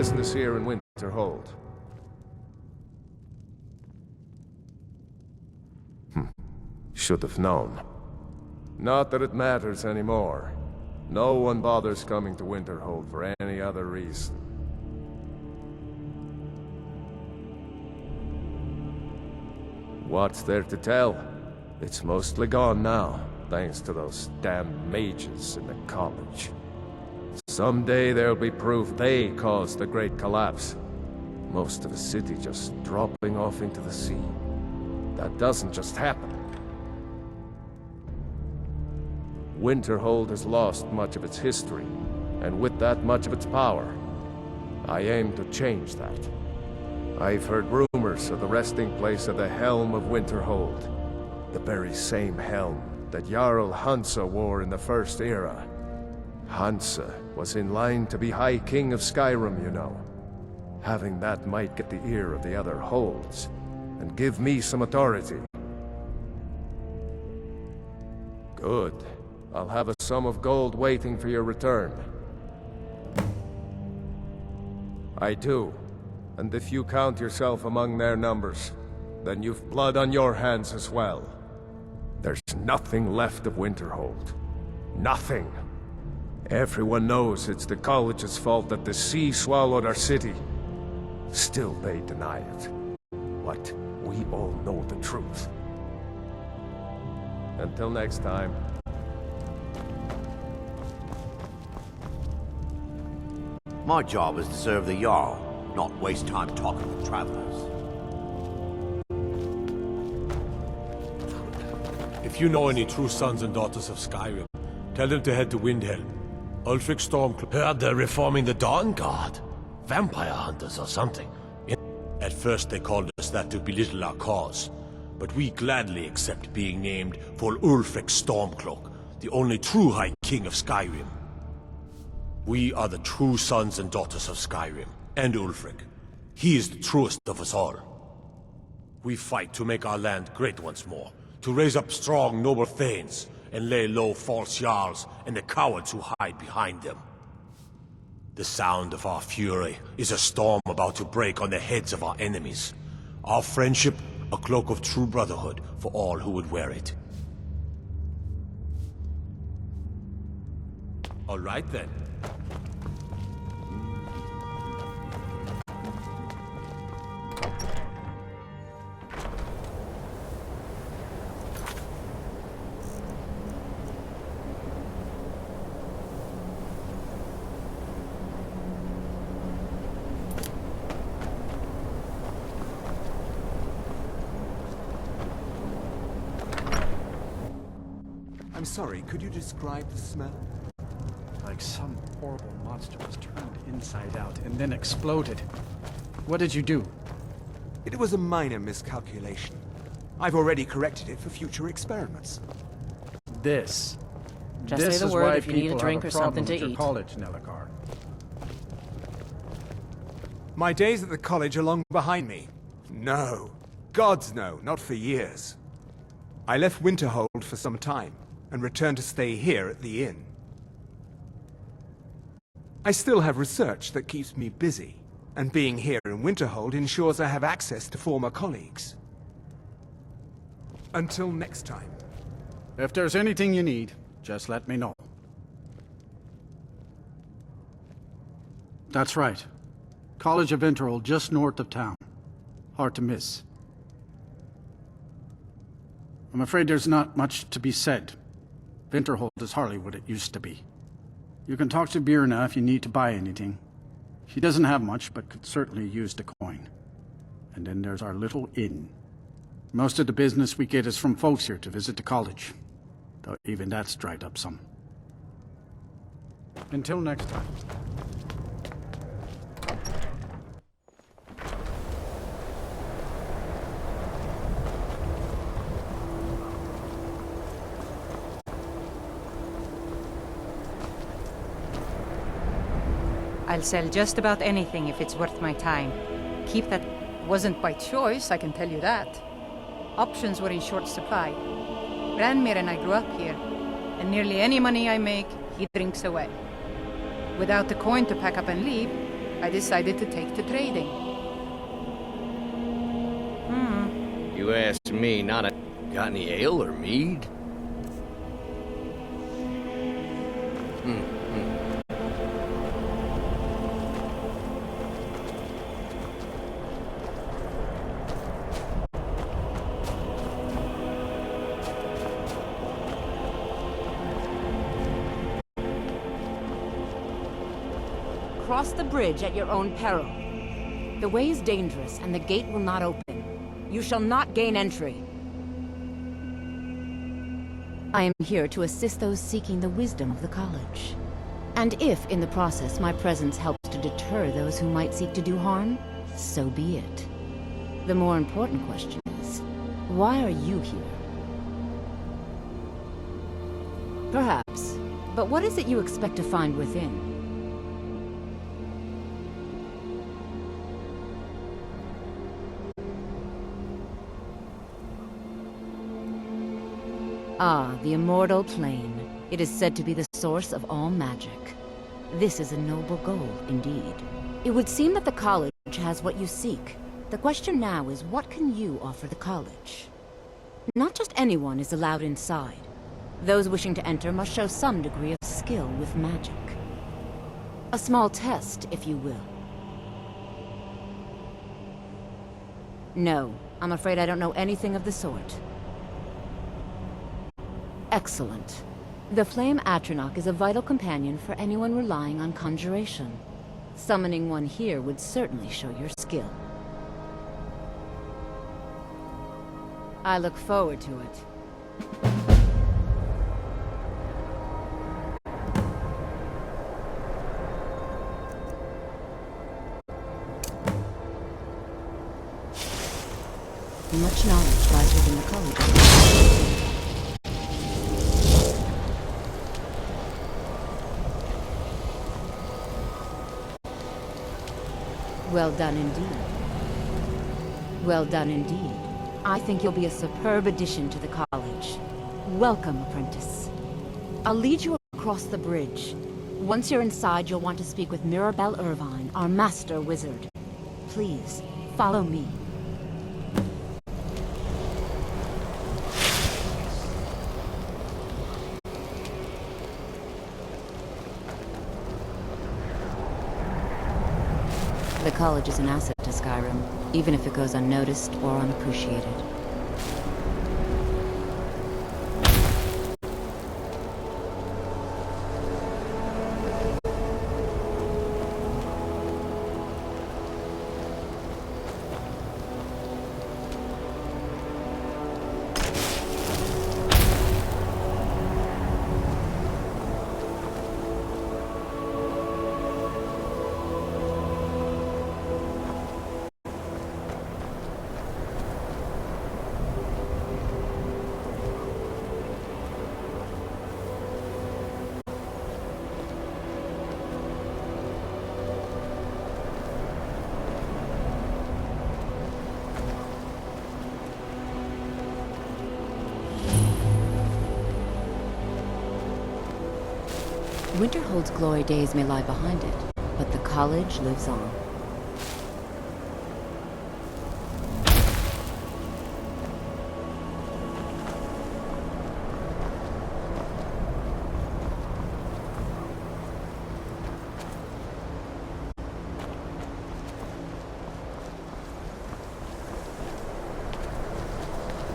business here in Winterhold? Should have known. Not that it matters anymore. No one bothers coming to Winterhold for any other reason. What's there to tell? It's mostly gone now, thanks to those damn mages in the college. Someday there'll be proof they caused the Great Collapse. Most of the city just dropping off into the sea. That doesn't just happen. Winterhold has lost much of its history, and with that much of its power. I aim to change that. I've heard rumors of the resting place of the Helm of Winterhold. The very same helm that Jarl Hansa wore in the First Era. Hansa was in line to be High King of Skyrim, you know. Having that might get the ear of the other holds, and give me some authority. Good. I'll have a sum of gold waiting for your return. I do. And if you count yourself among their numbers, then you've blood on your hands as well. There's nothing left of Winterhold. Nothing. Everyone knows it's the College's fault that the sea swallowed our city. Still they deny it. But we all know the truth. Until next time. My job is to serve the Jarl, not waste time talking with travelers. If you know any true sons and daughters of Skyrim, tell them to head to Windhelm. Ulfric Stormcloak heard they're reforming the Dawn Guard. Vampire hunters or something. At first they called us that to belittle our cause, but we gladly accept being named for Ulfric Stormcloak, the only true High King of Skyrim. We are the true sons and daughters of Skyrim, and Ulfric. He is the truest of us all. We fight to make our land great once more, to raise up strong, noble thanes, and lay low false jarls and the cowards who hide behind them. The sound of our fury is a storm about to break on the heads of our enemies. Our friendship, a cloak of true brotherhood for all who would wear it. All right then. I'm sorry, could you describe the smell? Like some horrible monster was turned inside out and then exploded. What did you do? It was a minor miscalculation. I've already corrected it for future experiments. This. Just this say the is word why if you need a people drink have or something problem to with your eat. college, Nelagar. My days at the college are long behind me. No. Gods no, not for years. I left Winterhold for some time, and returned to stay here at the inn. I still have research that keeps me busy, and being here in Winterhold ensures I have access to former colleagues. Until next time. If there's anything you need, just let me know. That's right. College of Winterhold, just north of town. Hard to miss. I'm afraid there's not much to be said. Winterhold is hardly what it used to be. You can talk to Birna if you need to buy anything. She doesn't have much, but could certainly use the coin. And then there's our little inn. Most of the business we get is from folks here to visit the college. Though even that's dried up some. Until next time. I'll sell just about anything if it's worth my time. Keep that... Wasn't by choice, I can tell you that. Options were in short supply. Ranmir and I grew up here, and nearly any money I make, he drinks away. Without the coin to pack up and leave, I decided to take to trading. You asked me, not a... Got any ale or mead? Cross the bridge at your own peril. The way is dangerous, and the gate will not open. You shall not gain entry. I am here to assist those seeking the wisdom of the college. And if, in the process, my presence helps to deter those who might seek to do harm, so be it. The more important question is, why are you here? Perhaps. But what is it you expect to find within? Ah, the immortal plane. It is said to be the source of all magic. This is a noble goal, indeed. It would seem that the college has what you seek. The question now is, what can you offer the college? Not just anyone is allowed inside. Those wishing to enter must show some degree of skill with magic. A small test, if you will. No, I'm afraid I don't know anything of the sort. Excellent. The Flame Atronach is a vital companion for anyone relying on conjuration. Summoning one here would certainly show your skill. I look forward to it. Much knowledge lies within the college. Well done indeed. Well done indeed. I think you'll be a superb addition to the college. Welcome, apprentice. I'll lead you across the bridge. Once you're inside, you'll want to speak with Mirabelle Irvine, our master wizard. Please, follow me. The college is an asset to Skyrim, even if it goes unnoticed or unappreciated. Winterhold's glory days may lie behind it, but the college lives on.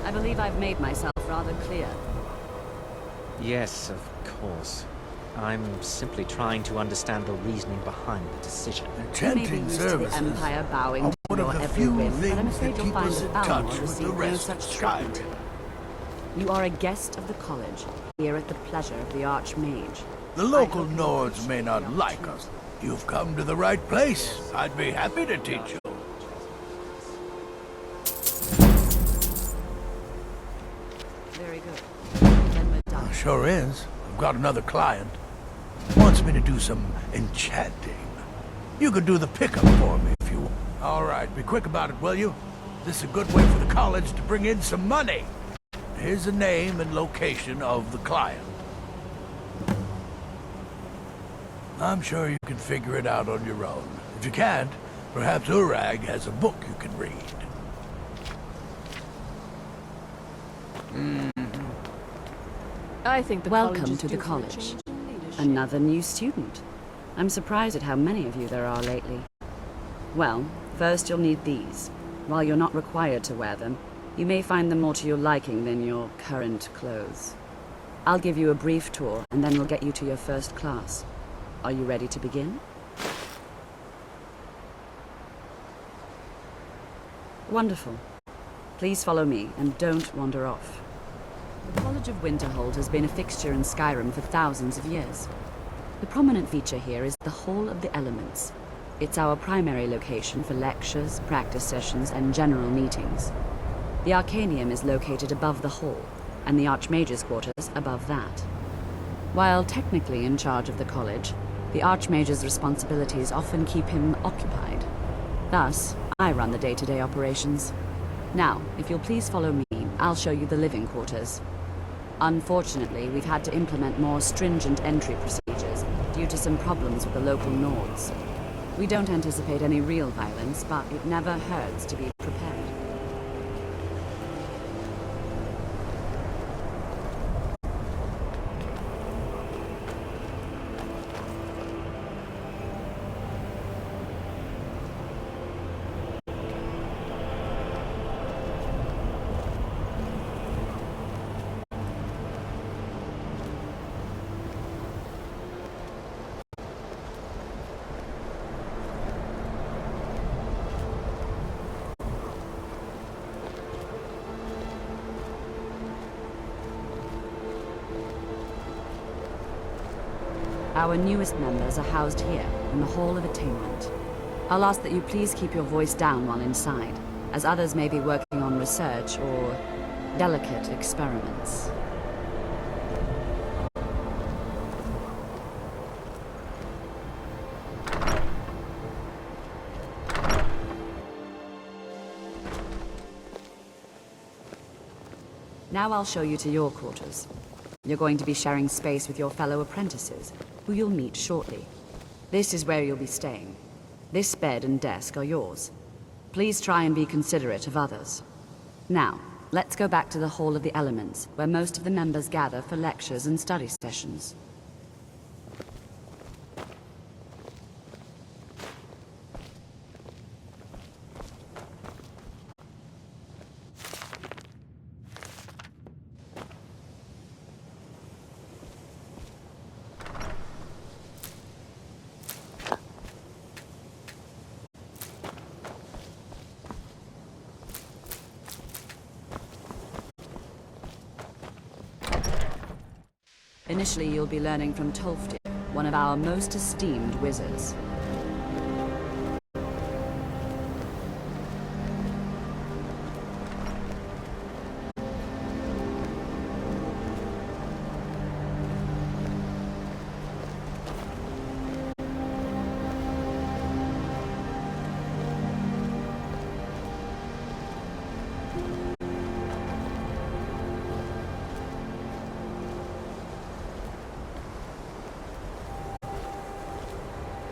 I believe I've made myself rather clear. Yes, of course. I'm simply trying to understand the reasoning behind the decision. Chanting services the Empire bowing to your every whim, but I'm afraid you'll find that Falmer receives no such treatment. You are a guest of the college, here at the pleasure of the Archmage. The local Nords may not like us. You've come to the right place. I'd be happy to teach you. Very good. Then we're done. Sure is. I've got another client. Wants me to do some enchanting. You could do the pickup for me if you want. All right, be quick about it, will you? This is a good way for the college to bring in some money. Here's the name and location of the client. I'm sure you can figure it out on your own. If you can't, perhaps Urag has a book you can read. I think the Welcome to the college. Another new student. I'm surprised at how many of you there are lately. Well, first you'll need these. While you're not required to wear them, you may find them more to your liking than your current clothes. I'll give you a brief tour, and then we'll get you to your first class. Are you ready to begin? Wonderful. Please follow me, and don't wander off. The College of Winterhold has been a fixture in Skyrim for thousands of years. The prominent feature here is the Hall of the Elements. It's our primary location for lectures, practice sessions, and general meetings. The Arcanium is located above the hall, and the Archmage's quarters above that. While technically in charge of the college, the Archmage's responsibilities often keep him occupied. Thus, I run the day-to-day operations. Now, if you'll please follow me, I'll show you the living quarters. Unfortunately, we've had to implement more stringent entry procedures due to some problems with the local Nords. We don't anticipate any real violence, but it never hurts to be prepared. Our newest members are housed here, in the Hall of Attainment. I'll ask that you please keep your voice down while inside, as others may be working on research or delicate experiments. Now I'll show you to your quarters. You're going to be sharing space with your fellow apprentices, who you'll meet shortly. This is where you'll be staying. This bed and desk are yours. Please try and be considerate of others. Now, let's go back to the Hall of the Elements, where most of the members gather for lectures and study sessions. Initially, you'll be learning from Tolfdir, one of our most esteemed wizards.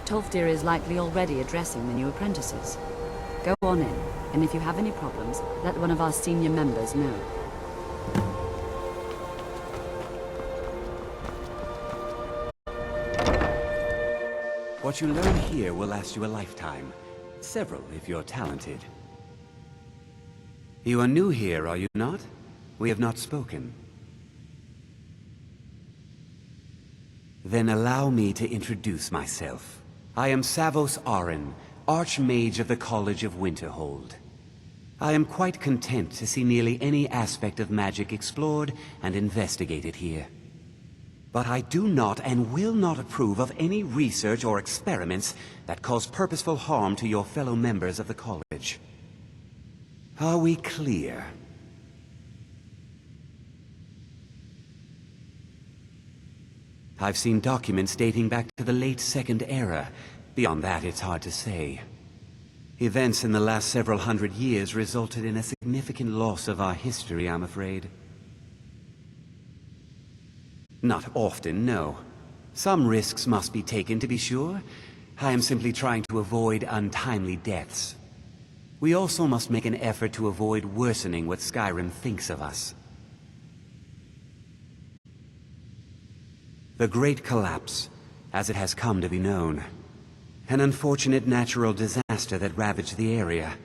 Tolfdir is likely already addressing the new apprentices. Go on in, and if you have any problems, let one of our senior members know. What you learn here will last you a lifetime. Several, if you're talented. You are new here, are you not? We have not spoken. Then allow me to introduce myself. I am Savos Arin, Archmage of the College of Winterhold. I am quite content to see nearly any aspect of magic explored and investigated here. But I do not and will not approve of any research or experiments that cause purposeful harm to your fellow members of the college. Are we clear? I've seen documents dating back to the late Second Era. Beyond that, it's hard to say. Events in the last several hundred years resulted in a significant loss of our history, I'm afraid. Not often, no. Some risks must be taken, to be sure, I am simply trying to avoid untimely deaths. We also must make an effort to avoid worsening what Skyrim thinks of us. The Great Collapse, as it has come to be known. An unfortunate natural disaster that ravaged the area.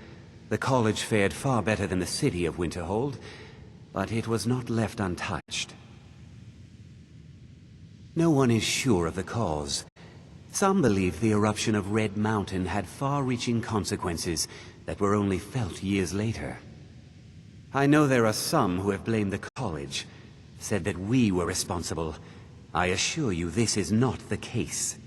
The college fared far better than the city of Winterhold, but it was not left untouched. No one is sure of the cause. Some believe the eruption of Red Mountain had far-reaching consequences that were only felt years later. I know there are some who have blamed the college, said that we were responsible. I assure you this is not the case.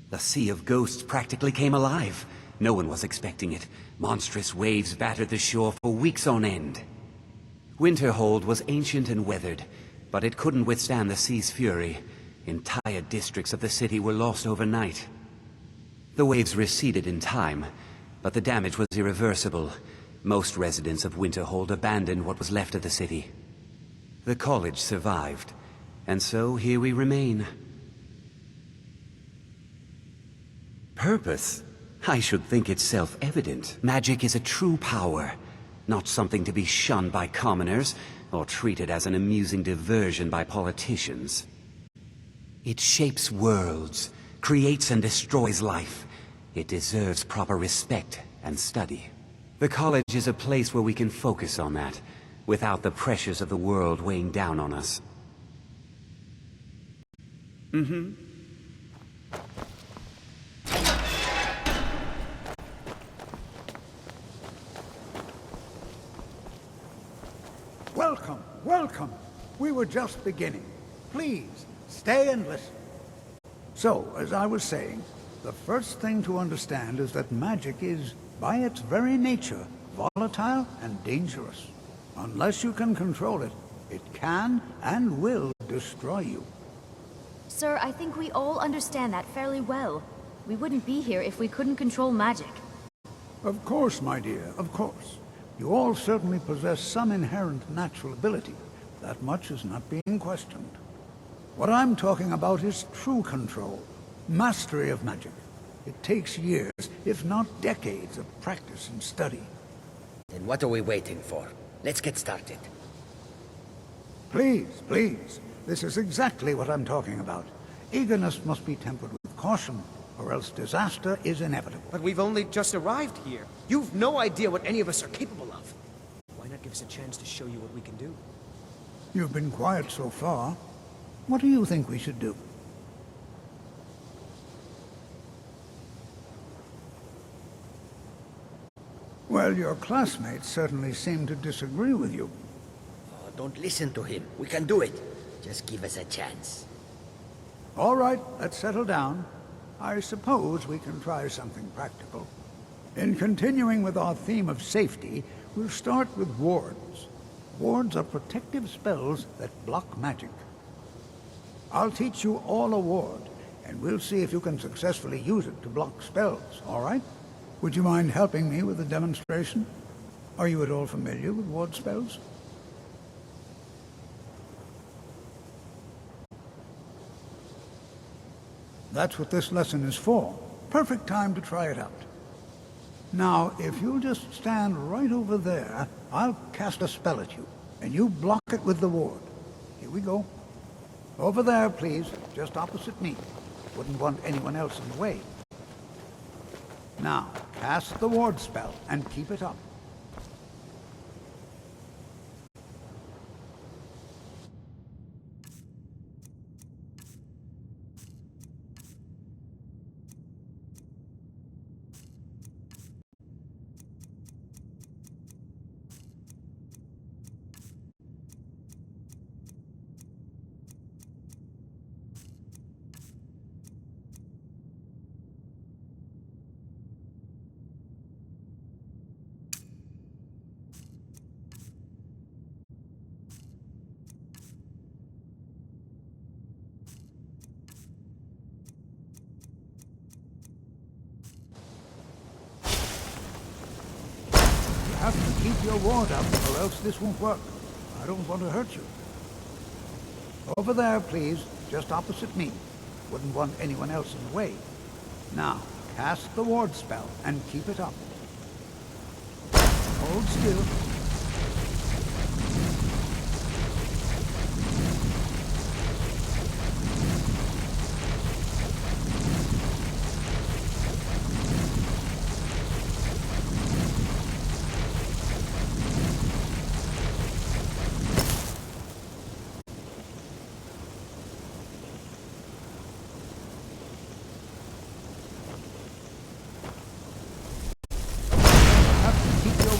The Sea of Ghosts practically came alive. No one was expecting it. Monstrous waves battered the shore for weeks on end. Winterhold was ancient and weathered, but it couldn't withstand the sea's fury. Entire districts of the city were lost overnight. The waves receded in time, but the damage was irreversible. Most residents of Winterhold abandoned what was left of the city. The college survived, and so here we remain. Purpose? I should think it's self-evident. Magic is a true power, not something to be shunned by commoners, or treated as an amusing diversion by politicians. It shapes worlds, creates and destroys life. It deserves proper respect and study. The college is a place where we can focus on that, without the pressures of the world weighing down on us. Welcome, welcome. We were just beginning. Please, stay and listen. So, as I was saying, the first thing to understand is that magic is, by its very nature, volatile and dangerous. Unless you can control it, it can and will destroy you. Sir, I think we all understand that fairly well. We wouldn't be here if we couldn't control magic. Of course, my dear, of course. You all certainly possess some inherent natural ability. That much is not being questioned. What I'm talking about is true control, mastery of magic. It takes years, if not decades, of practice and study. Then what are we waiting for? Let's get started. Please, please. This is exactly what I'm talking about. Eagerness must be tempered with caution, or else disaster is inevitable. But we've only just arrived here. You've no idea what any of us are capable of. Why not give us a chance to show you what we can do? You've been quiet so far. What do you think we should do? Well, your classmates certainly seem to disagree with you. Oh, don't listen to him. We can do it. Just give us a chance. All right, let's settle down. I suppose we can try something practical. In continuing with our theme of safety, we'll start with wards. Wards are protective spells that block magic. I'll teach you all a ward, and we'll see if you can successfully use it to block spells, all right? Would you mind helping me with the demonstration? Are you at all familiar with ward spells? That's what this lesson is for. Perfect time to try it out. Now, if you'll just stand right over there, I'll cast a spell at you, and you block it with the ward. Here we go. Over there, please, just opposite me. Wouldn't want anyone else in the way. Now, cast the ward spell, and keep it up. You have to keep your ward up, or else this won't work. I don't want to hurt you. Over there, please, just opposite me. Wouldn't want anyone else in the way. Now, cast the ward spell and keep it up. Hold still.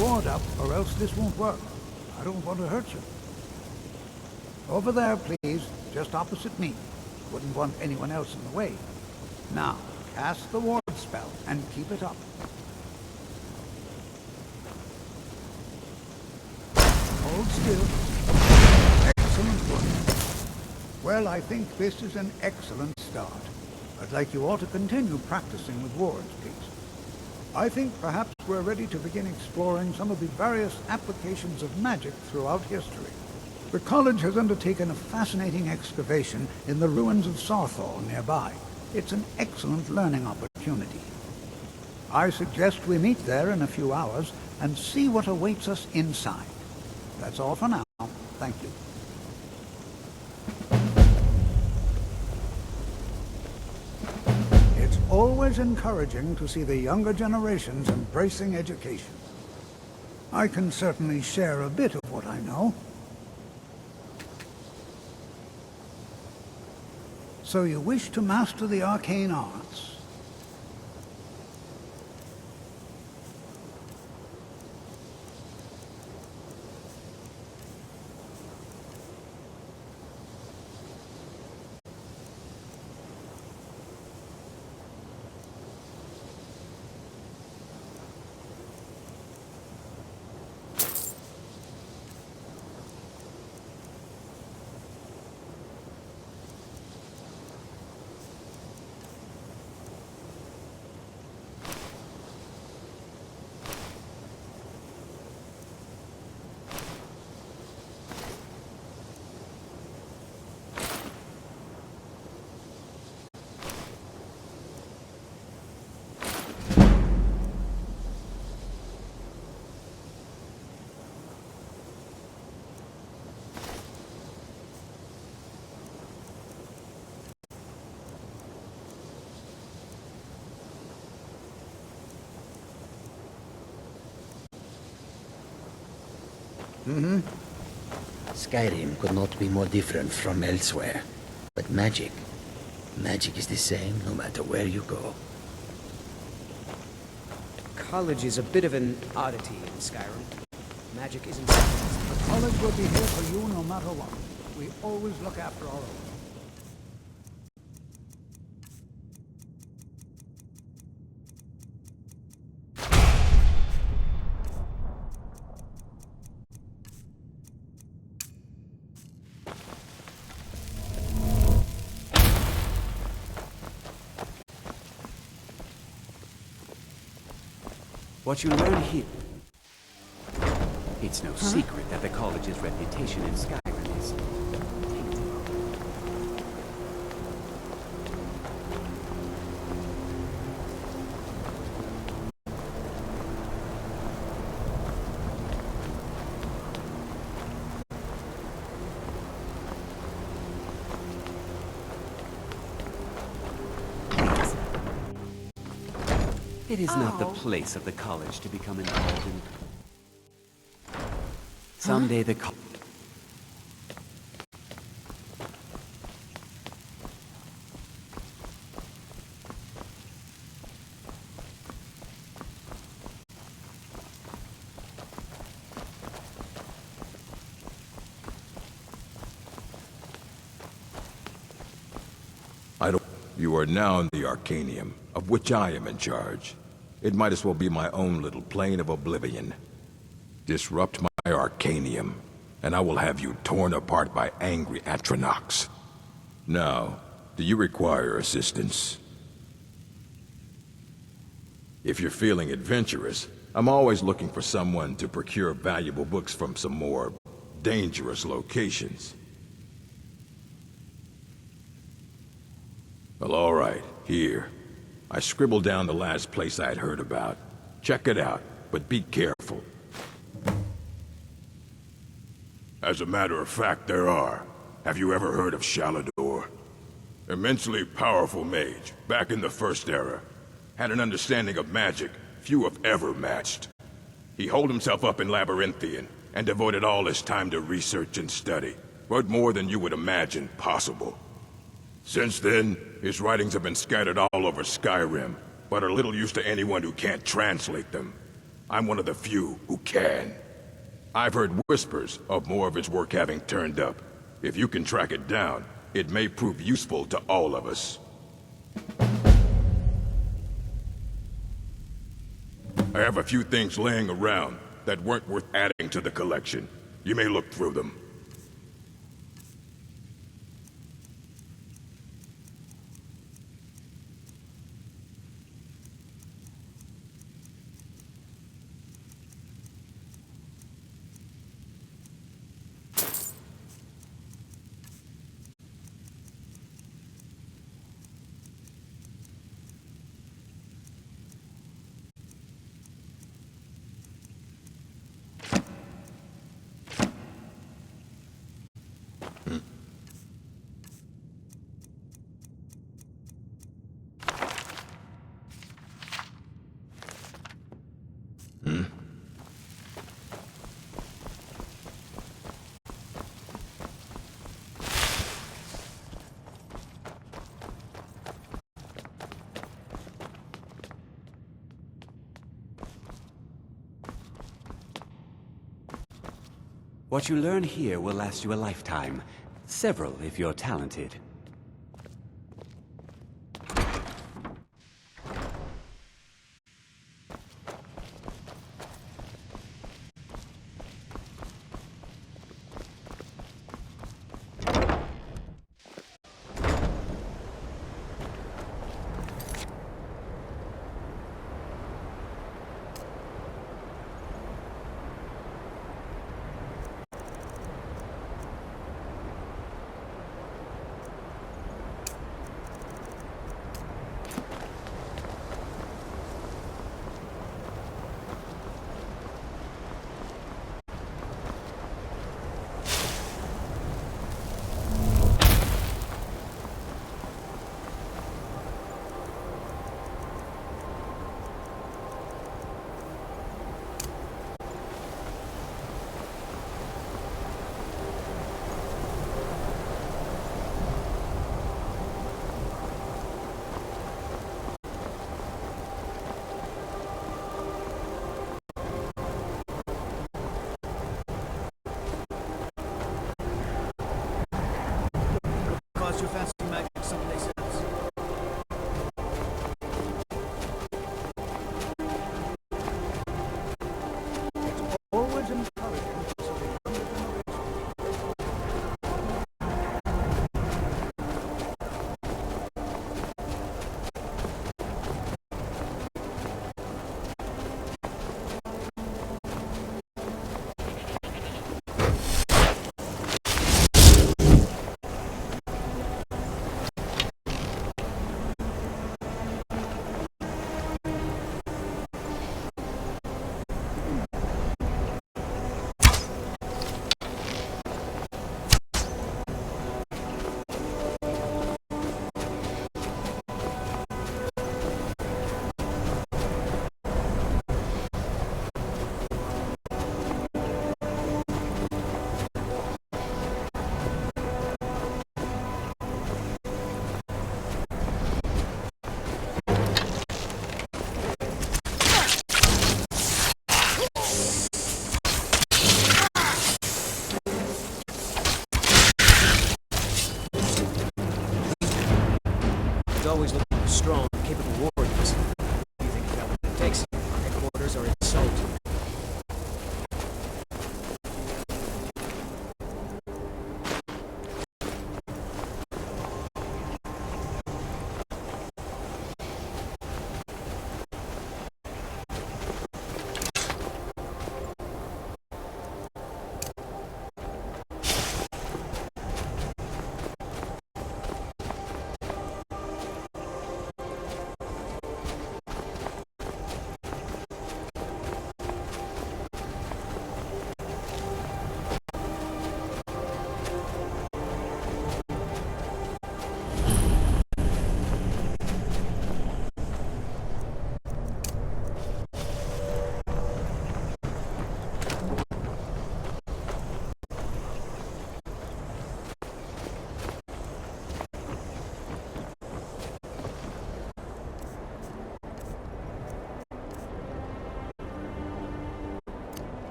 Ward up, or else this won't work. I don't want to hurt you. Over there, please, just opposite me. Wouldn't want anyone else in the way. Now, cast the ward spell and keep it up. Hold still. Excellent work. Well, I think this is an excellent start. I'd like you all to continue practicing with wards, please. I think perhaps we're ready to begin exploring some of the various applications of magic throughout history. The college has undertaken a fascinating excavation in the ruins of Saarthal nearby. It's an excellent learning opportunity. I suggest we meet there in a few hours and see what awaits us inside. That's all for now. Thank you. It's always encouraging to see the younger generations embracing education. I can certainly share a bit of what I know. So you wish to master the arcane arts? Skyrim could not be more different from elsewhere. But magic is the same no matter where you go. College is a bit of an oddity in Skyrim. Magic isn't something. The college will be here for you no matter what. We always look after our own. What you learn here... It's no secret that the college's reputation in Skyrim is... It is not the place of the college to become involved in... Someday the college... You are now in the Arcanium, of which I am in charge. It might as well be my own little plane of oblivion. Disrupt my Arcanium, and I will have you torn apart by angry Atronachs. Now, do you require assistance? If you're feeling adventurous, I'm always looking for someone to procure valuable books from some more dangerous locations. Well, all right. Here. I scribbled down the last place I'd heard about. Check it out, but be careful. As a matter of fact, there are. Have you ever heard of Shalador? Immensely powerful mage, back in the First Era. Had an understanding of magic few have ever matched. He holed himself up in Labyrinthian, and devoted all his time to research and study. But more than you would imagine possible. Since then, his writings have been scattered all over Skyrim, but are little use to anyone who can't translate them. I'm one of the few who can. I've heard whispers of more of his work having turned up. If you can track it down, it may prove useful to all of us. I have a few things laying around that weren't worth adding to the collection. You may look through them. What you learn here will last you a lifetime. Several, if you're talented. Cause your fancy magic someday sense. It's always encouraging to see the younger generation.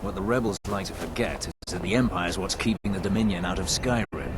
What the rebels like to forget is that the Empire's what's keeping the Dominion out of Skyrim.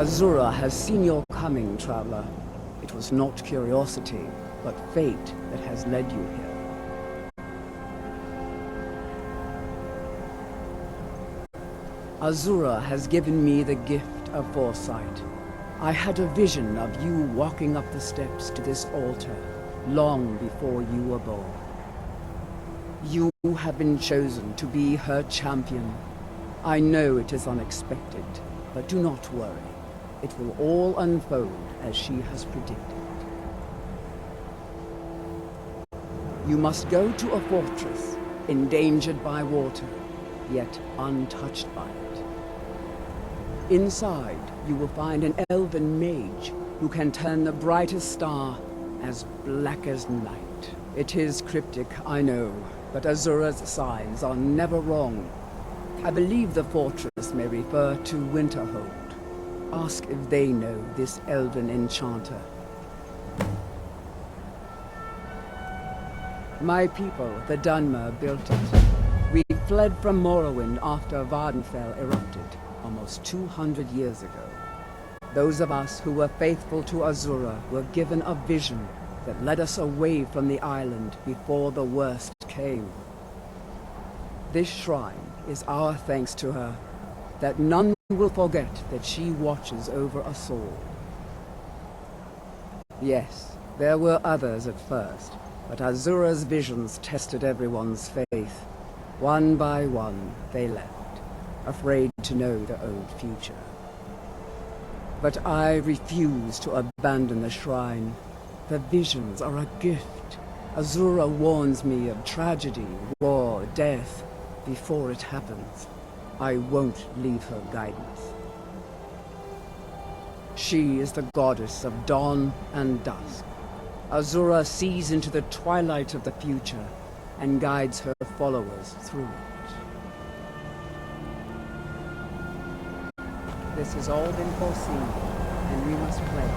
Azura has seen your coming, traveler. It was not curiosity, but fate that has led you here. Azura has given me the gift of foresight. I had a vision of you walking up the steps to this altar, long before you were born. You have been chosen to be her champion. I know it is unexpected, but do not worry. It will all unfold as she has predicted. You must go to a fortress, endangered by water, yet untouched by it. Inside, you will find an elven mage who can turn the brightest star as black as night. It is cryptic, I know, but Azura's signs are never wrong. I believe the fortress may refer to Winterhold. Ask if they know this elven enchanter. My people, the Dunmer, built it. We fled from Morrowind after Vardenfell erupted, almost 200 years ago. Those of us who were faithful to Azura were given a vision that led us away from the island before the worst came. This shrine is our thanks to her, that none will forget that she watches over us all. Yes, there were others at first, but Azura's visions tested everyone's faith. One by one, they left, afraid to know their own future. But I refuse to abandon the shrine. The visions are a gift. Azura warns me of tragedy, war, death, before it happens. I won't leave her guidance. She is the goddess of dawn and dusk. Azura sees into the twilight of the future and guides her followers through it. This has all been foreseen, and we must play.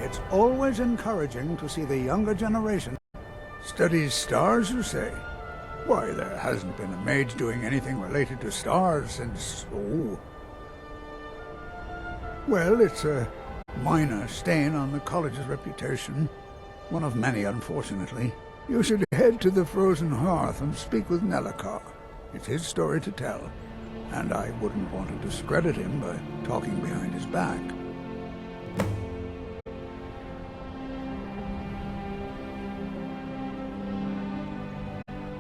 It's always encouraging to see the younger generation studies stars, you say? Why, there hasn't been a mage doing anything related to stars since... oh. Well, it's a minor stain on the college's reputation. One of many, unfortunately. You should head to the Frozen Hearth and speak with Nellikar. It's his story to tell, and I wouldn't want to discredit him by talking behind his back.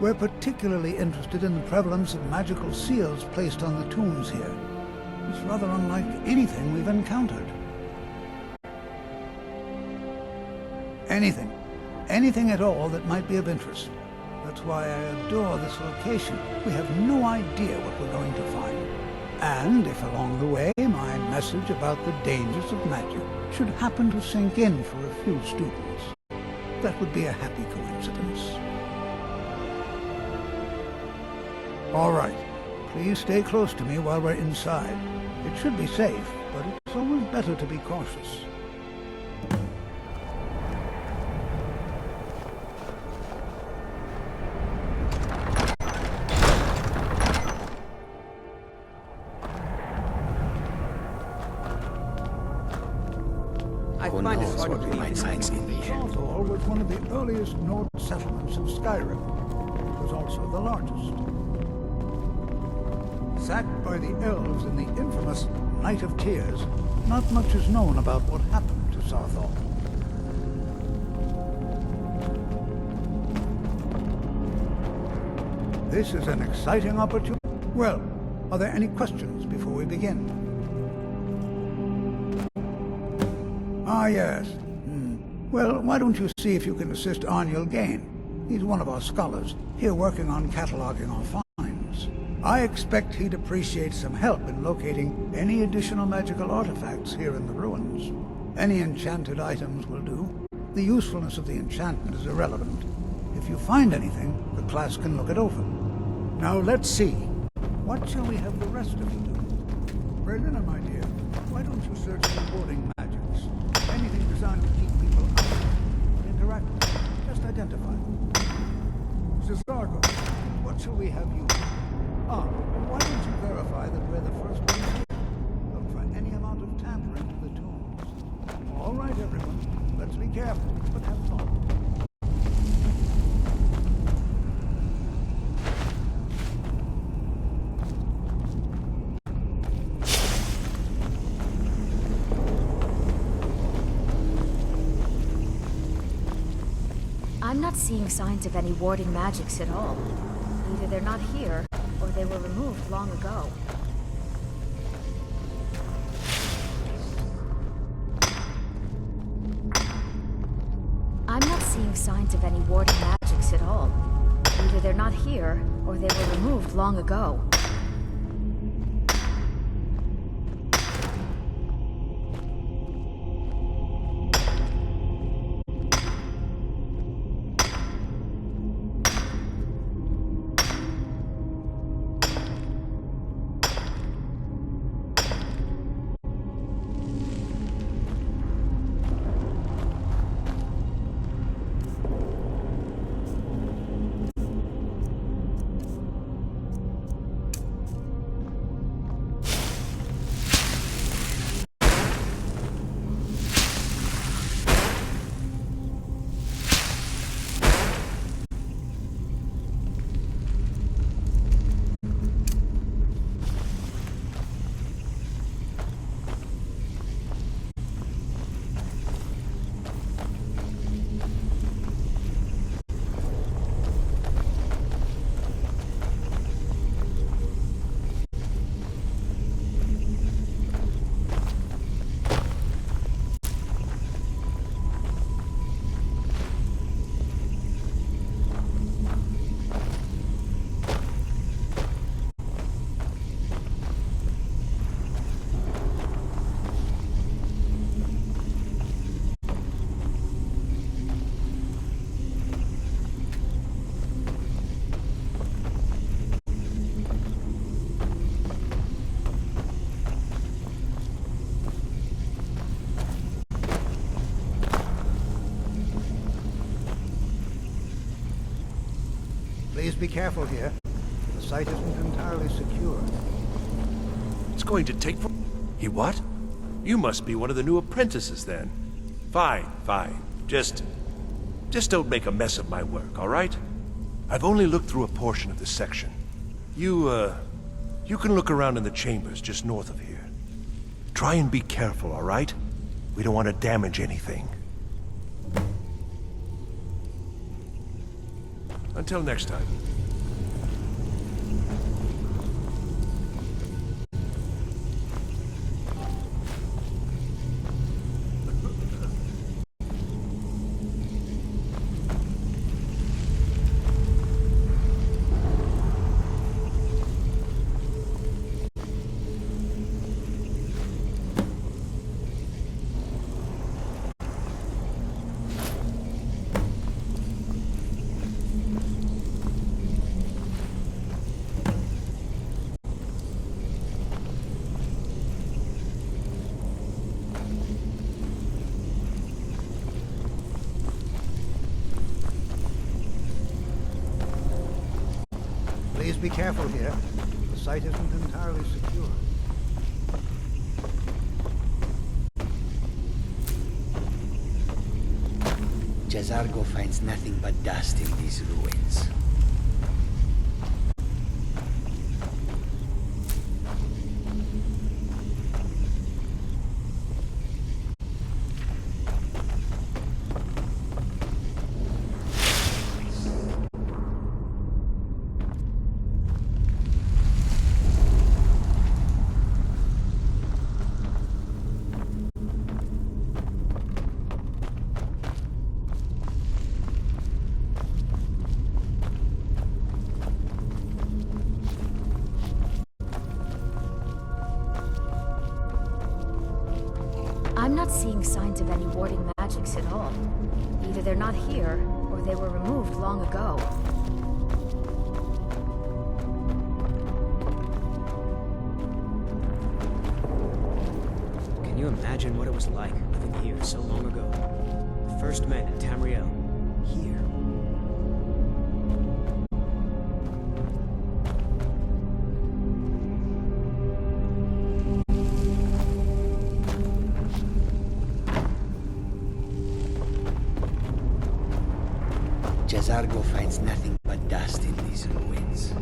We're particularly interested in the prevalence of magical seals placed on the tombs here. It's rather unlike anything we've encountered. Anything at all that might be of interest. That's why I adore this location. We have no idea what we're going to find. And if along the way my message about the dangers of magic should happen to sink in for a few students, that would be a happy coincidence. All right. Please stay close to me while we're inside. It should be safe, but it's always better to be cautious. Who knows what we might find in the end. Saarthal was one of the earliest Nord settlements of Skyrim. It was also the largest. Sacked by the elves in the infamous Night of Tears, not much is known about what happened to Saarthal. This is an exciting opportunity. Well, are there any questions before we begin? Ah, yes. Well, why don't you see if you can assist Arniel Gain? He's one of our scholars, here working on cataloging our finds. I expect he'd appreciate some help in locating any additional magical artifacts here in the ruins. Any enchanted items will do. The usefulness of the enchantment is irrelevant. If you find anything, the class can look it over. Now let's see. What shall we have the rest of you do? Berliner, my dear, why don't you search for warding magics? Anything designed to keep people out. Interact with them. Just identify them. Cesargo, what shall we have you do? Why don't you verify that we're the first ones here? Look for any amount of tampering to the tombs. All right, everyone. Let's be careful, but have fun. I'm not seeing signs of any warding magics at all. Either they're not here, or they were removed long ago. I'm not seeing signs of any warding magics at all. Either they're not here, or they were removed long ago. Please be careful here. The site isn't entirely secure. It's going to take for... He what? You must be one of the new apprentices then. Fine, fine. Just Just don't make a mess of my work, all right? I've only looked through a portion of this section. You can look around in the chambers just north of here. Try and be careful, all right? We don't want to damage anything. Until next time. Please be careful here. The site isn't entirely secure. Jazargo finds nothing but dust in these ruins. I'm not seeing signs of any warding magics at all. Either they're not here, or they were removed long ago. Can you imagine what it was like living here so long ago? The first men in Tamriel. Here. Jazargo finds nothing but dust in these ruins.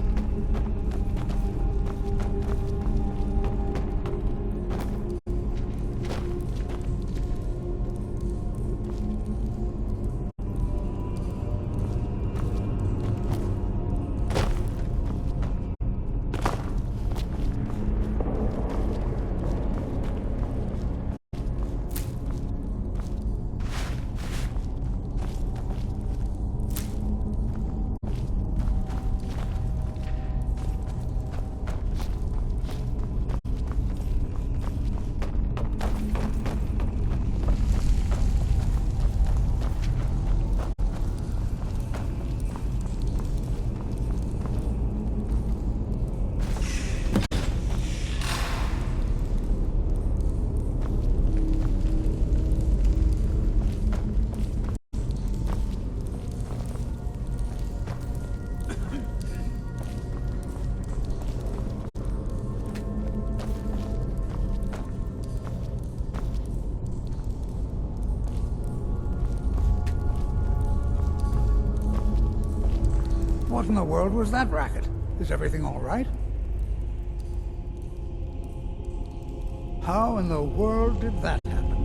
What in the world was that racket? Is everything all right? How in the world did that happen?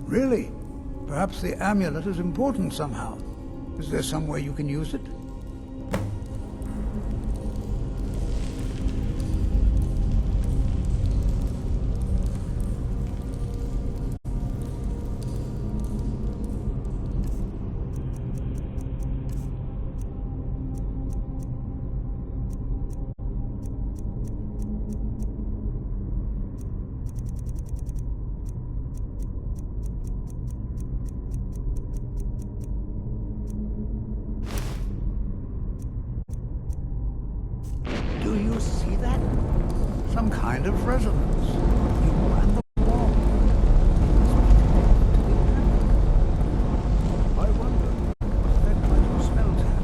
Really? Perhaps the amulet is important somehow. Is there some way you can use it? Do you see that? Some kind of resonance. You and the wall. I wonder what that might have smelled at.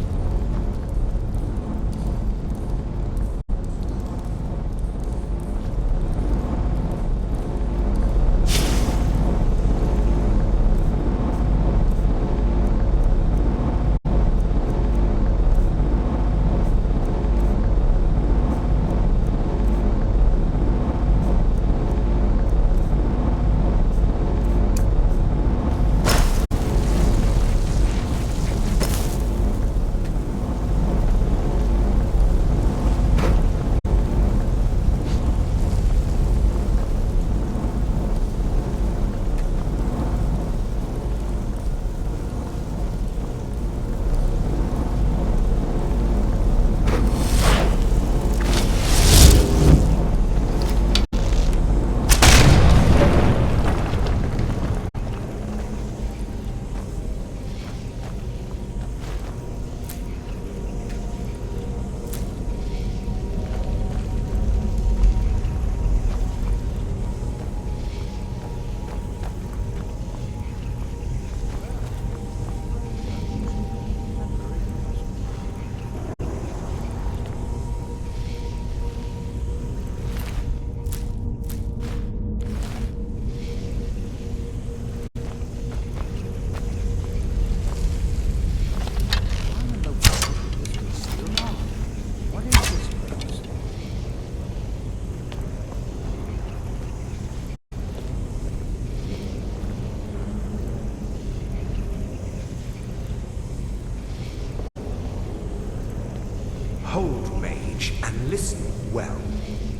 Mage, and listen well.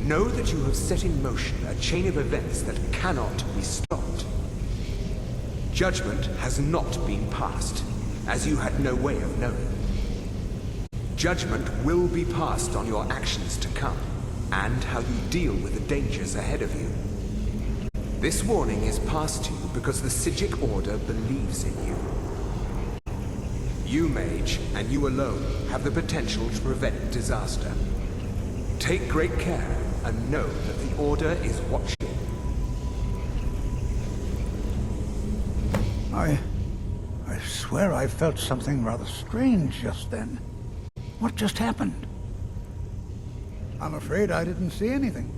Know that you have set in motion a chain of events that cannot be stopped. Judgment has not been passed, as you had no way of knowing. Judgment will be passed on your actions to come, and how you deal with the dangers ahead of you. This warning is passed to you because the Psijic Order believes in you. You, Mage, and you alone, have the potential to prevent disaster. Take great care, and know that the Order is watching. I swear I felt something rather strange just then. What just happened? I'm afraid I didn't see anything.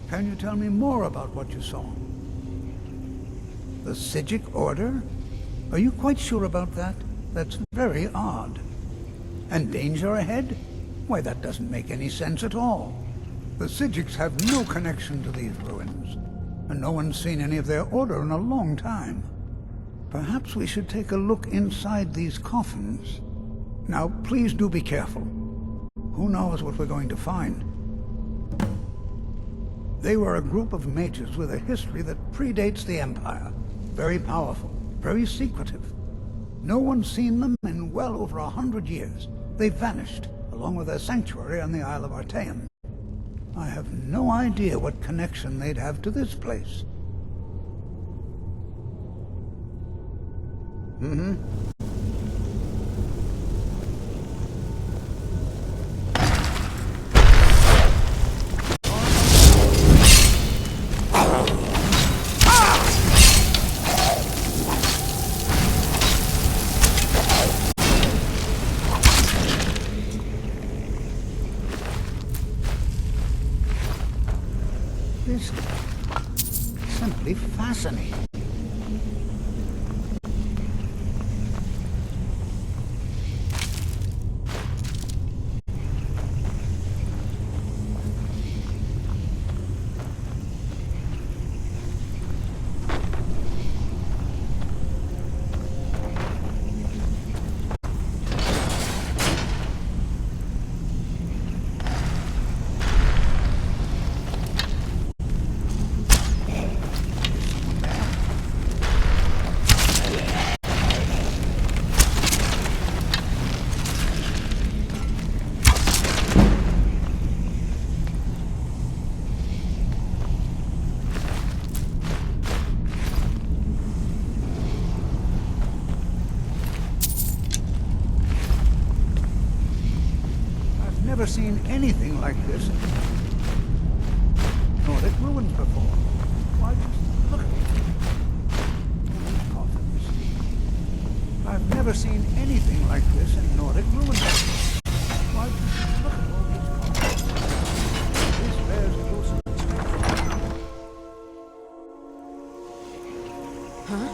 Can you tell me more about what you saw? The Psijic Order? Are you quite sure about that? That's very odd. And danger ahead? Why, that doesn't make any sense at all. The Psijics have no connection to these ruins, and no one's seen any of their order in a long time. Perhaps we should take a look inside these coffins. Now, please do be careful. Who knows what we're going to find? They were a group of mages with a history that predates the Empire. Very powerful, very secretive. No one's seen them in well over 100 years. They vanished, along with their sanctuary on the Isle of Artaeum. I have no idea what connection they'd have to this place. This is simply fascinating. Never seen anything like this in Nordic ruins before. Why, just look at these coffins. I've never seen anything like this in Nordic ruins before. Why, just look at all these coffins. This bears close inspection. Huh?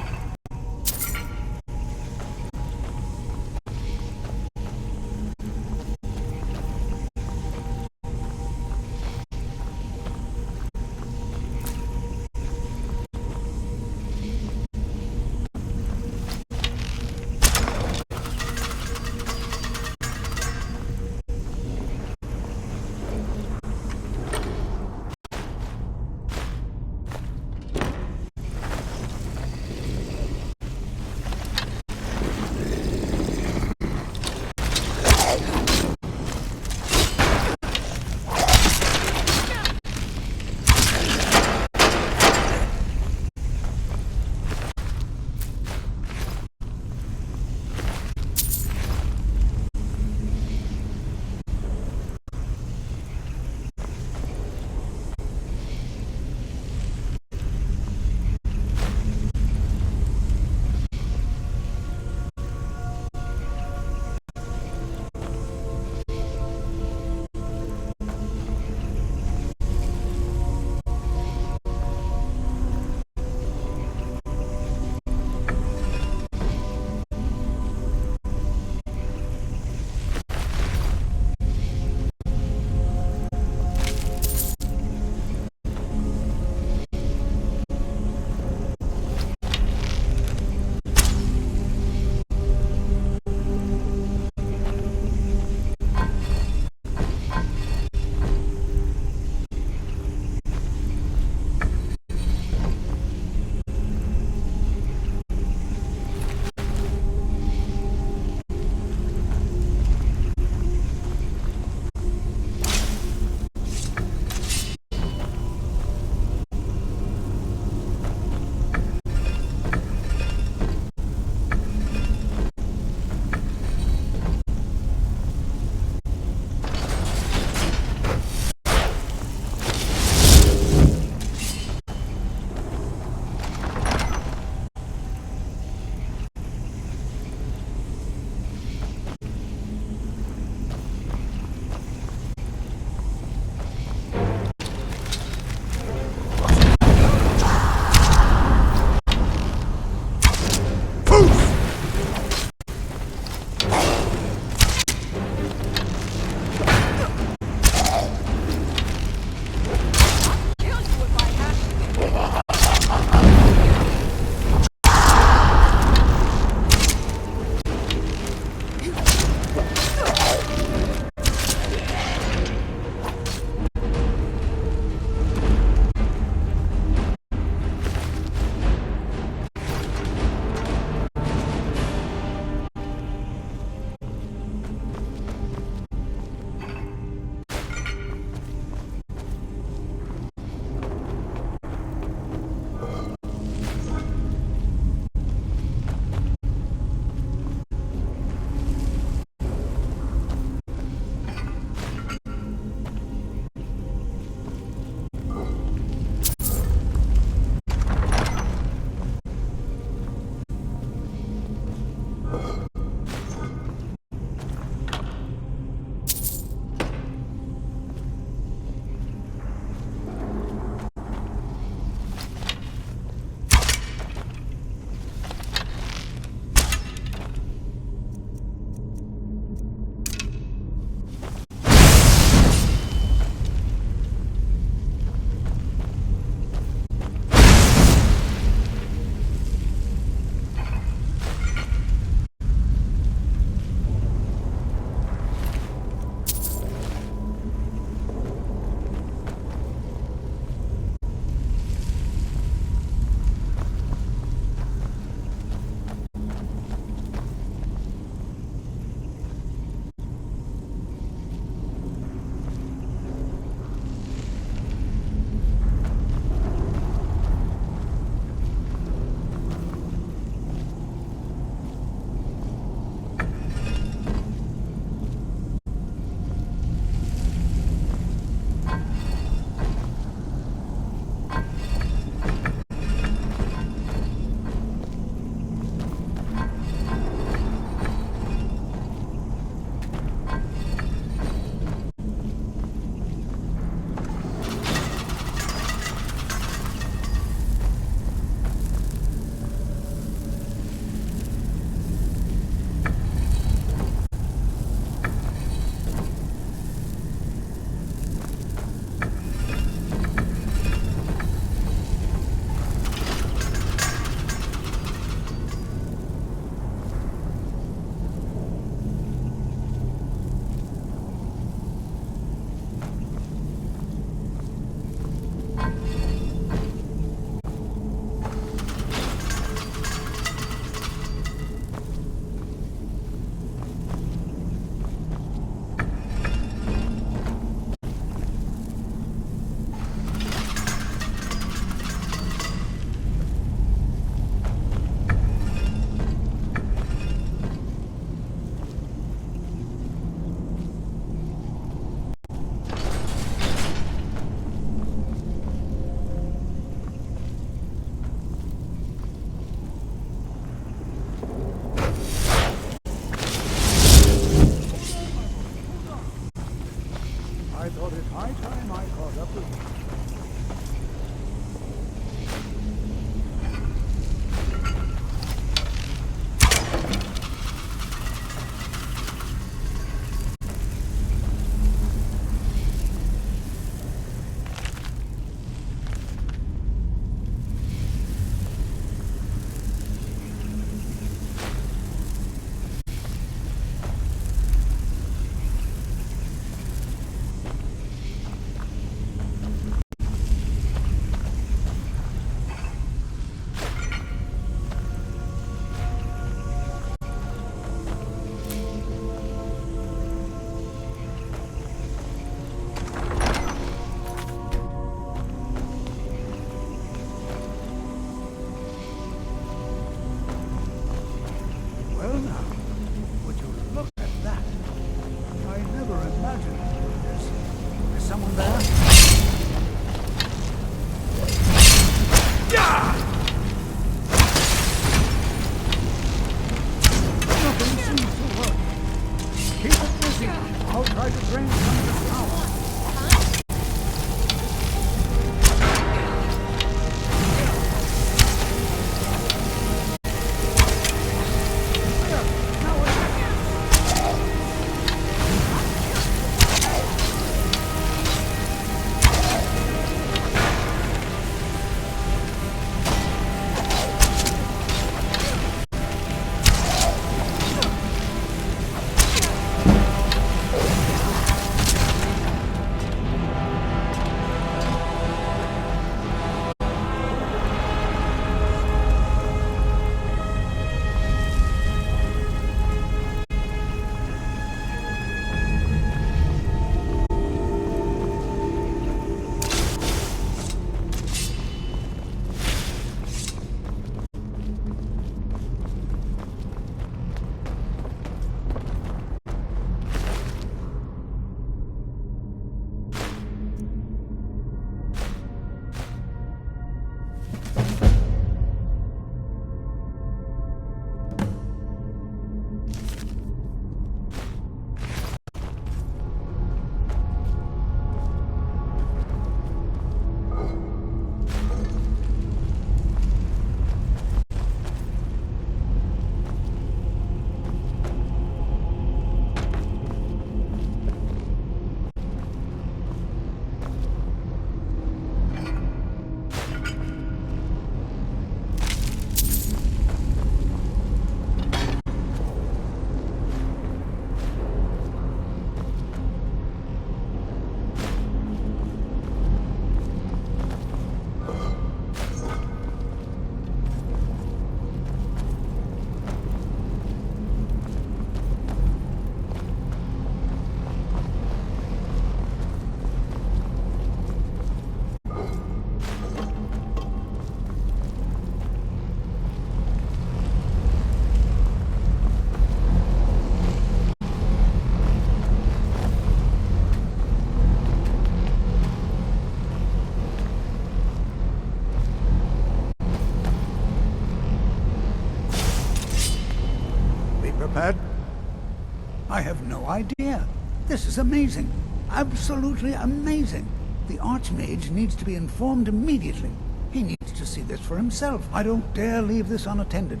no idea. This is amazing. Absolutely amazing. The Archmage needs to be informed immediately. He needs to see this for himself. I don't dare leave this unattended.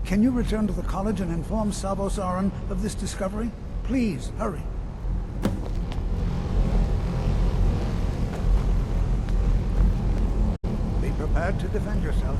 Can you return to the college and inform Savos Aran of this discovery? Please, hurry. Be prepared to defend yourself.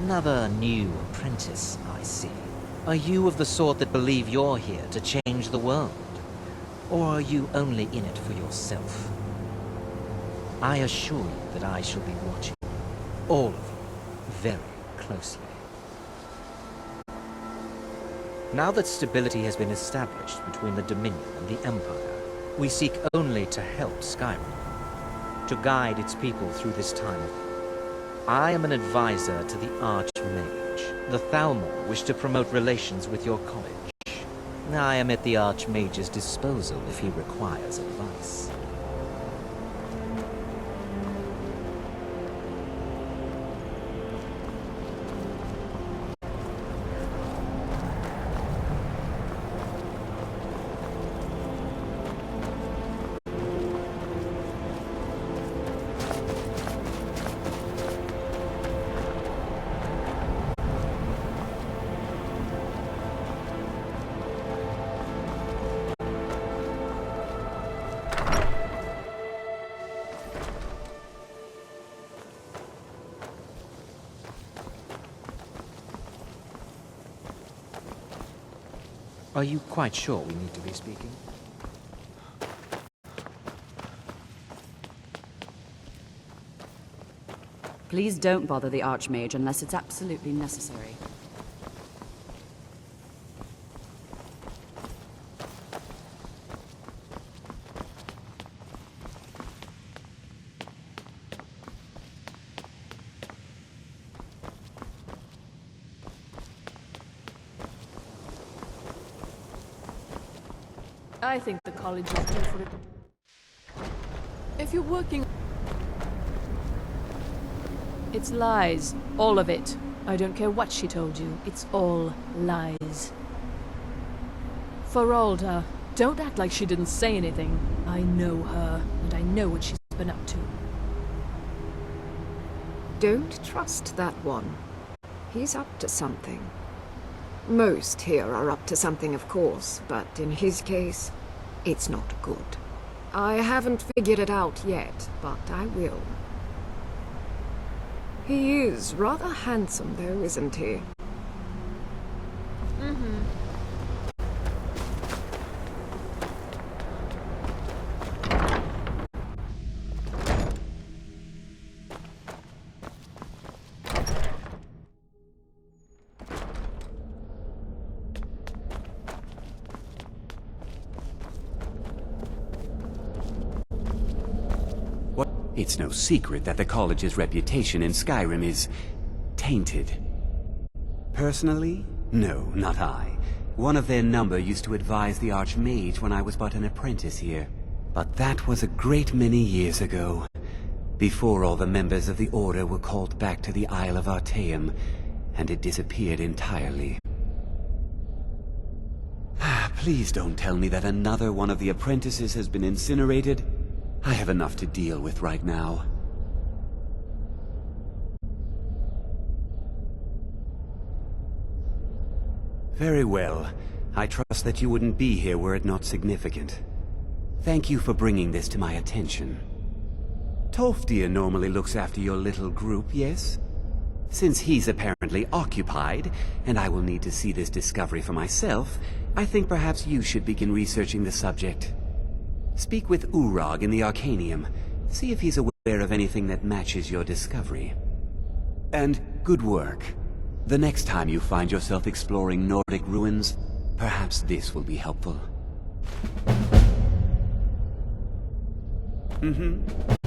Another new apprentice, I see. Are you of the sort that believe you're here to change the world? Or are you only in it for yourself? I assure you that I shall be watching all of you very closely. Now that stability has been established between the Dominion and the Empire, we seek only to help Skyrim, to guide its people through this time. I am an advisor to the Archmage. The Falmer wish to promote relations with your college. I am at the Archmage's disposal if he requires advice. Are you quite sure we need to be speaking? Please don't bother the Archmage unless it's absolutely necessary. I think the college is due for it. If you're working... It's lies. All of it. I don't care what she told you. It's all lies. Feralda, don't act like she didn't say anything. I know her, and I know what she's been up to. Don't trust that one. He's up to something. Most here are up to something, of course, but in his case, it's not good. I haven't figured it out yet, but I will. He is rather handsome, though, isn't he? Mm-hmm. It's no secret that the college's reputation in Skyrim is tainted. Personally, no, not I. One of their number used to advise the Archmage when I was but an apprentice here. But that was a great many years ago, before all the members of the Order were called back to the Isle of Artaeum, and it disappeared entirely. Please don't tell me that another one of the apprentices has been incinerated. I have enough to deal with right now. Very well. I trust that you wouldn't be here were it not significant. Thank you for bringing this to my attention. Tolfdir normally looks after your little group, yes? Since he's apparently occupied, and I will need to see this discovery for myself, I think perhaps you should begin researching the subject. Speak with Urag in the Arcanium. See if he's aware of anything that matches your discovery. And good work. The next time you find yourself exploring Nordic ruins, perhaps this will be helpful. Mm-hmm.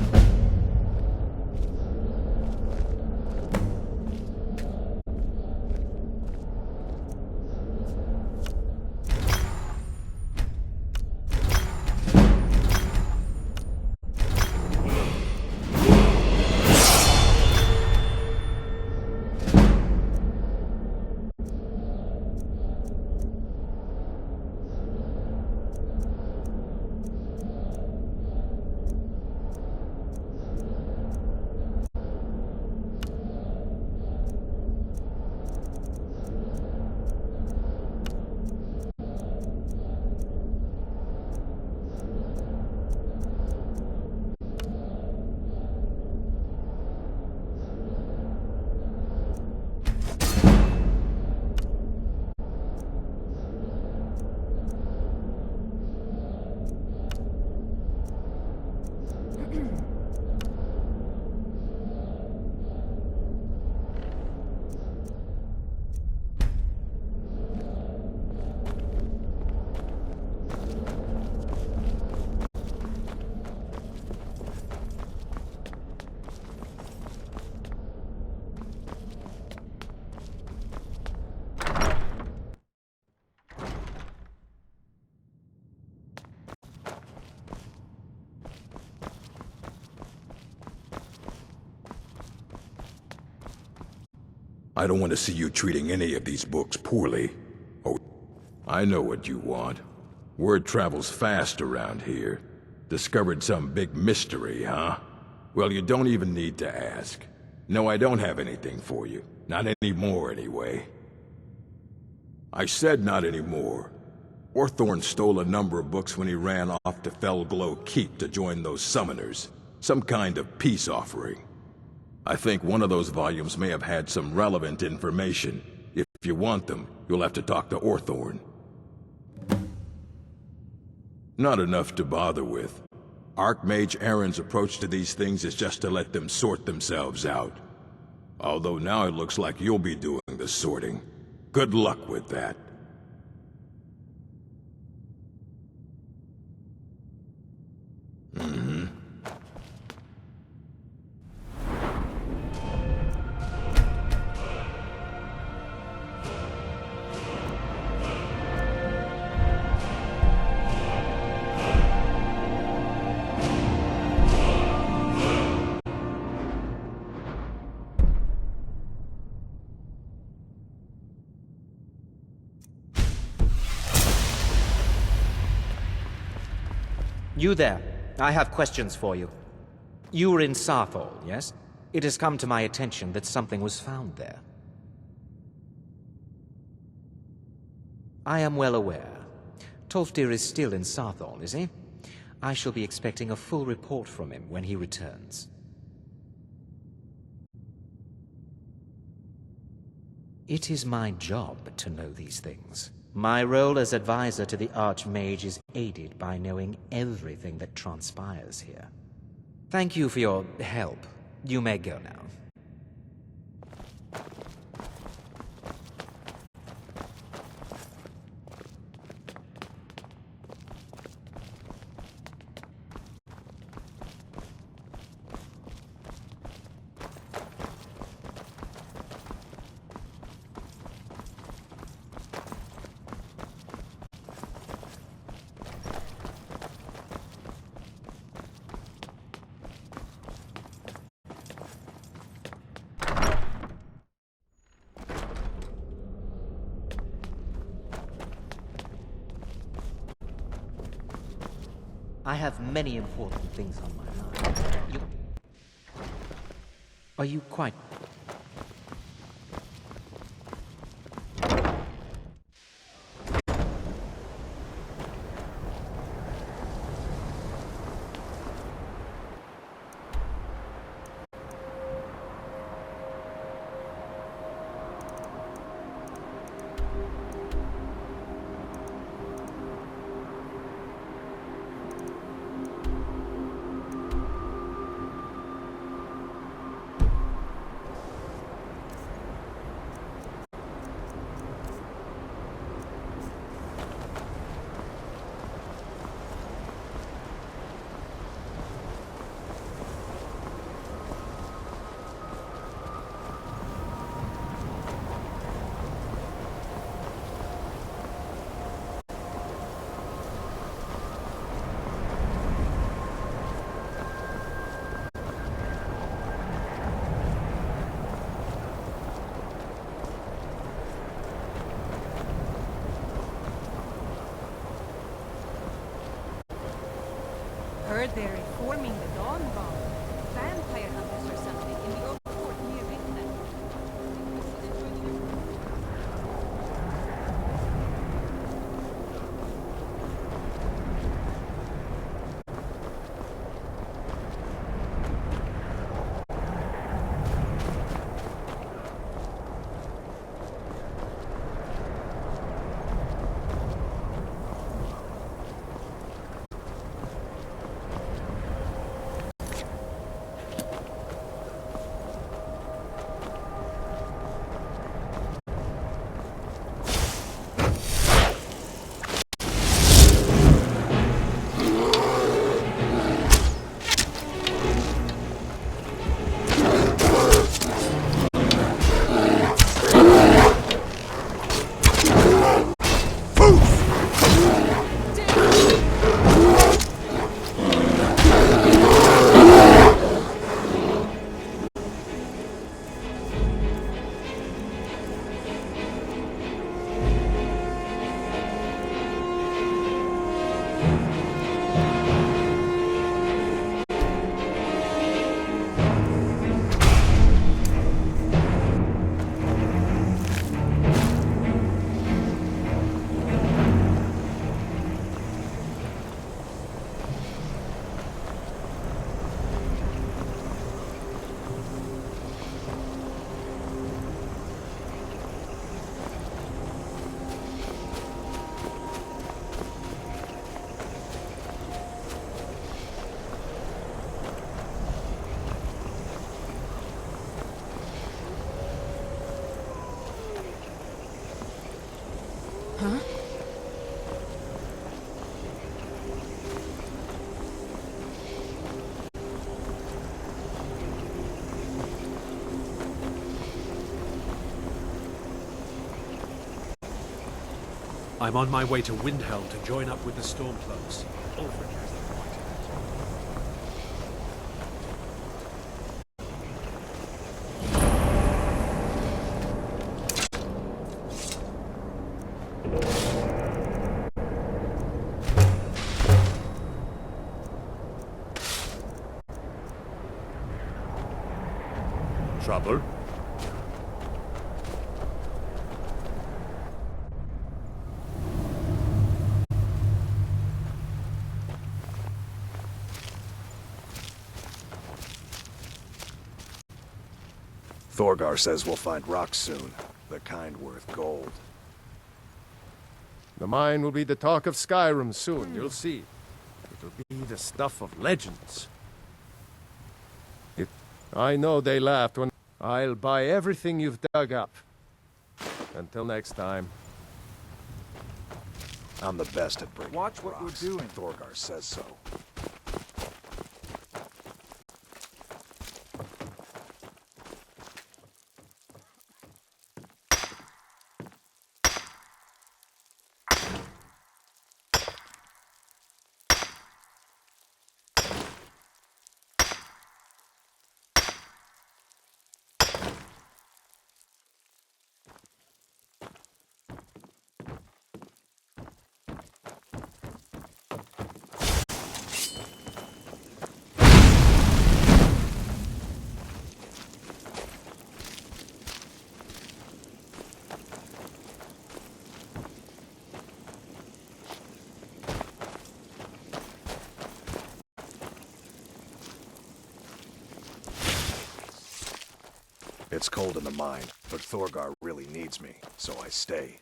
I don't want to see you treating any of these books poorly. Oh, I know what you want. Word travels fast around here. Discovered some big mystery, huh? Well, you don't even need to ask. No, I don't have anything for you. Not anymore, anyway. I said not anymore. Orthorn stole a number of books when he ran off to Felglow Keep to join those summoners. Some kind of peace offering. I think one of those volumes may have had some relevant information. If you want them, you'll have to talk to Orthorn. Not enough to bother with. Archmage Aaron's approach to these things is just to let them sort themselves out. Although now it looks like you'll be doing the sorting. Good luck with that. You there. I have questions for you. You were in Saarthal, yes? It has come to my attention that something was found there. I am well aware. Tolfdir is still in Saarthal, is he? I shall be expecting a full report from him when he returns. It is my job to know these things. My role as advisor to the Archmage is aided by knowing everything that transpires here. Thank you for your help. You may go now. I have many important things on my mind. Are you quite... Heard they're reforming the Dawn Guard. Vampire hunters or something in the old fort near Ringland. Huh? I'm on my way to Windhelm to join up with the Stormcloaks. Ulfric has them pointed. Trouble? Thorgar says we'll find rocks soon, the kind worth gold. The mine will be the talk of Skyrim soon, you'll see. It'll be the stuff of legends. I know they laughed when... I'll buy everything you've dug up. Until next time. I'm the best at breaking Watch what rocks. we're doing. Thorgar says so. It's cold in the mine, but Thorgar really needs me, so I stay.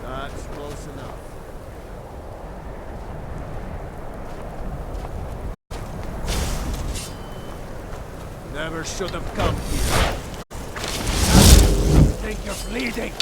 That's close enough. Never should have come here. I think you're bleeding.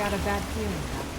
got a bad feeling about